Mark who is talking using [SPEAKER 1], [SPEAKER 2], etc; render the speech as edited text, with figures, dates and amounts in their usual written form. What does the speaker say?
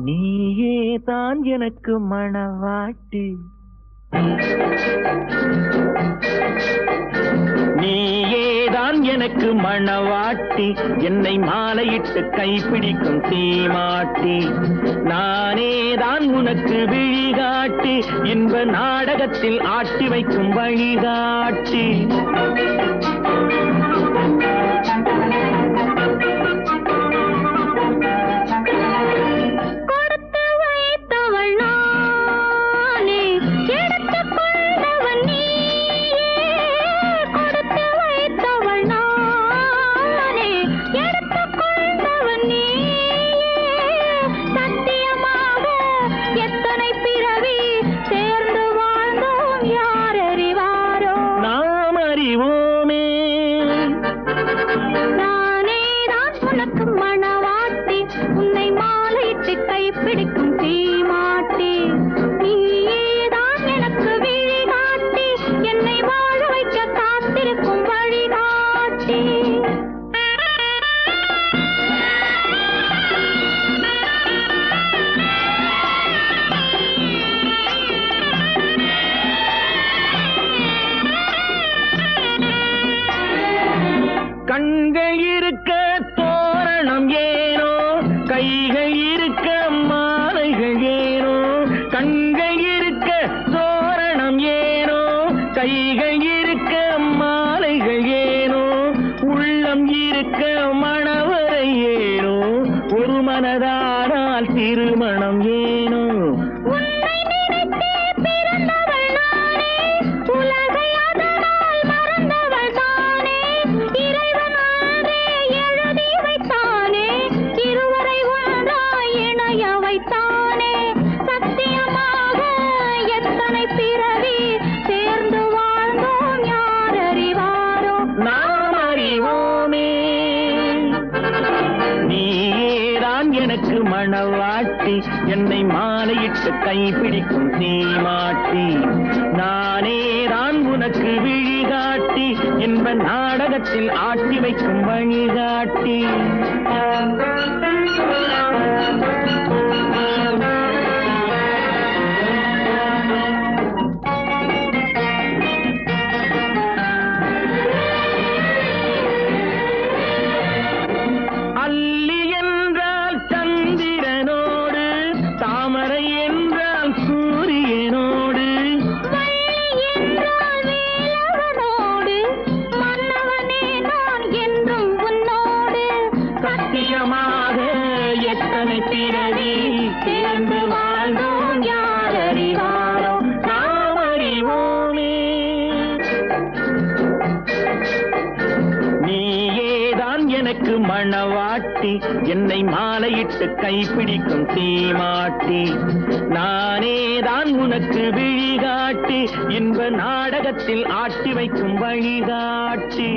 [SPEAKER 1] நீயே தான் எனக்கு மணவாட்டி, நீயேதான் எனக்கு மணவாட்டி, என்னை மாலையிட்டு கைப்பிடிக்கும் தீமாட்டி. நானேதான் உனக்கு விழிகாட்டி, இன்ப நாடகத்தில் ஆட்டி வைக்கும் வழிகாட்டி.
[SPEAKER 2] பிடிக்கும் தீமாட்டி, நீயேதான் எனக்கு விழிகாட்டி, என்னை வாழ வைக்க காத்திருக்கும் வழிகாட்டி.
[SPEAKER 1] கண்கள் இருக்க தோரணம் ஏனோ, கைகள் இருக்க மாலைகள் ஏனோ. கண்கள் இருக்க தோரணம் ஏனோ, கைகள் இருக்க மாலைகள் ஏனோ. உள்ளம் இருக்க மணவரை ஏனோ, ஒரு மனதானால் திருமணம் ஏனோ. எனக்கு மணவாட்டி, என்னை மாலையிட்டு கைப்பிடிக்கும் தீமாட்டி. நானேதான் உனக்கு விழிகாட்டி, இன்ப நாடகத்தில் ஆட்டி வைக்கும் வழிகாட்டி. எத்தனை பிறவி சேர்ந்து வாழ்ந்தோம் யார் அறிவாரோ, நாம் அறிவோமே. நீயேதான் எனக்கு மணவாட்டி, என்னை மாலையிட்டு கைப்பிடிக்கும் தீமாட்டி. நானேதான் உனக்கு விழிகாட்டி, இன்ப நாடகத்தில் ஆட்டி வைக்கும் வழிகாட்டி.